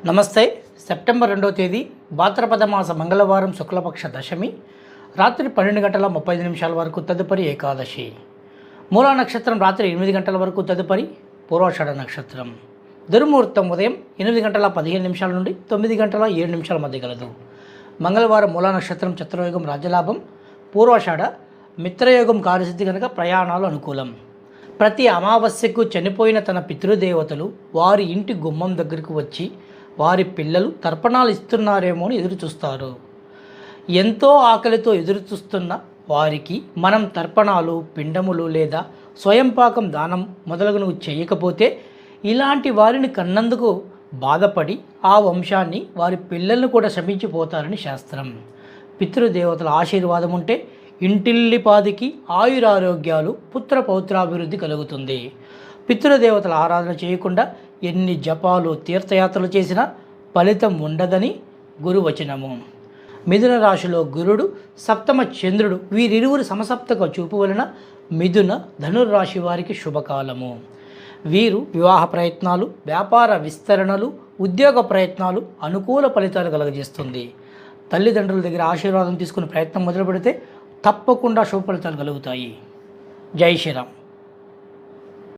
నమస్తే. సెప్టెంబర్ 2వ తేదీ భాద్రపద మాస మంగళవారం శుక్లపక్ష దశమి రాత్రి 12:35 వరకు తదుపరి ఏకాదశి. మూలా నక్షత్రం రాత్రి 8 గంటల వరకు తదుపరి పూర్వాషాఢ నక్షత్రం. దుర్ముహూర్తం ఉదయం 8:15 నుండి 9:07 మధ్య గలదు. మంగళవారం మూలా నక్షత్రం చతుర్యోగం రాజ్యలాభం, పూర్వాషాఢ మిత్రయోగం కార్యసిద్ధి కనుక ప్రయాణాలు అనుకూలం. ప్రతి అమావాస్యకు చనిపోయిన తన పితృదేవతలు వారి ఇంటి గుమ్మం దగ్గరకు వచ్చి వారి పిల్లలు తర్పణాలు ఇస్తున్నారేమో అని ఎదురు చూస్తారు. ఎంతో ఆకలితో ఎదురు చూస్తున్న వారికి మనం తర్పణాలు, పిండములు లేదా స్వయంపాకం దానం మొదలగునవి చేయకపోతే ఇలాంటి వారిని కన్నందుకు బాధపడి ఆ వంశాన్ని వారి పిల్లలను కూడా శమించిపోతారని శాస్త్రం. పితృదేవతల ఆశీర్వాదం ఉంటే ఇంటిల్లిపాదికి ఆయురారోగ్యాలు, పుత్ర పౌత్రాభివృద్ధి కలుగుతుంది. పితృదేవతల ఆరాధన చేయకుండా ఎన్ని జపాలు, తీర్థయాత్రలు చేసినా ఫలితం ఉండదని గురువచనము. మిథున రాశిలో గురుడు, సప్తమ చంద్రుడు వీరిరువురు సమసప్తక చూపు వలన మిథున, ధనుర్రాశి వారికి శుభకాలము. వీరు వివాహ ప్రయత్నాలు, వ్యాపార విస్తరణలు, ఉద్యోగ ప్రయత్నాలు అనుకూల ఫలితాలు కలుగజేస్తుంది. తల్లిదండ్రుల దగ్గర ఆశీర్వాదం తీసుకునే ప్రయత్నం మొదలు పెడితే తప్పకుండా శుభ ఫలితాలు కలుగుతాయి. జై శ్రీరామ్.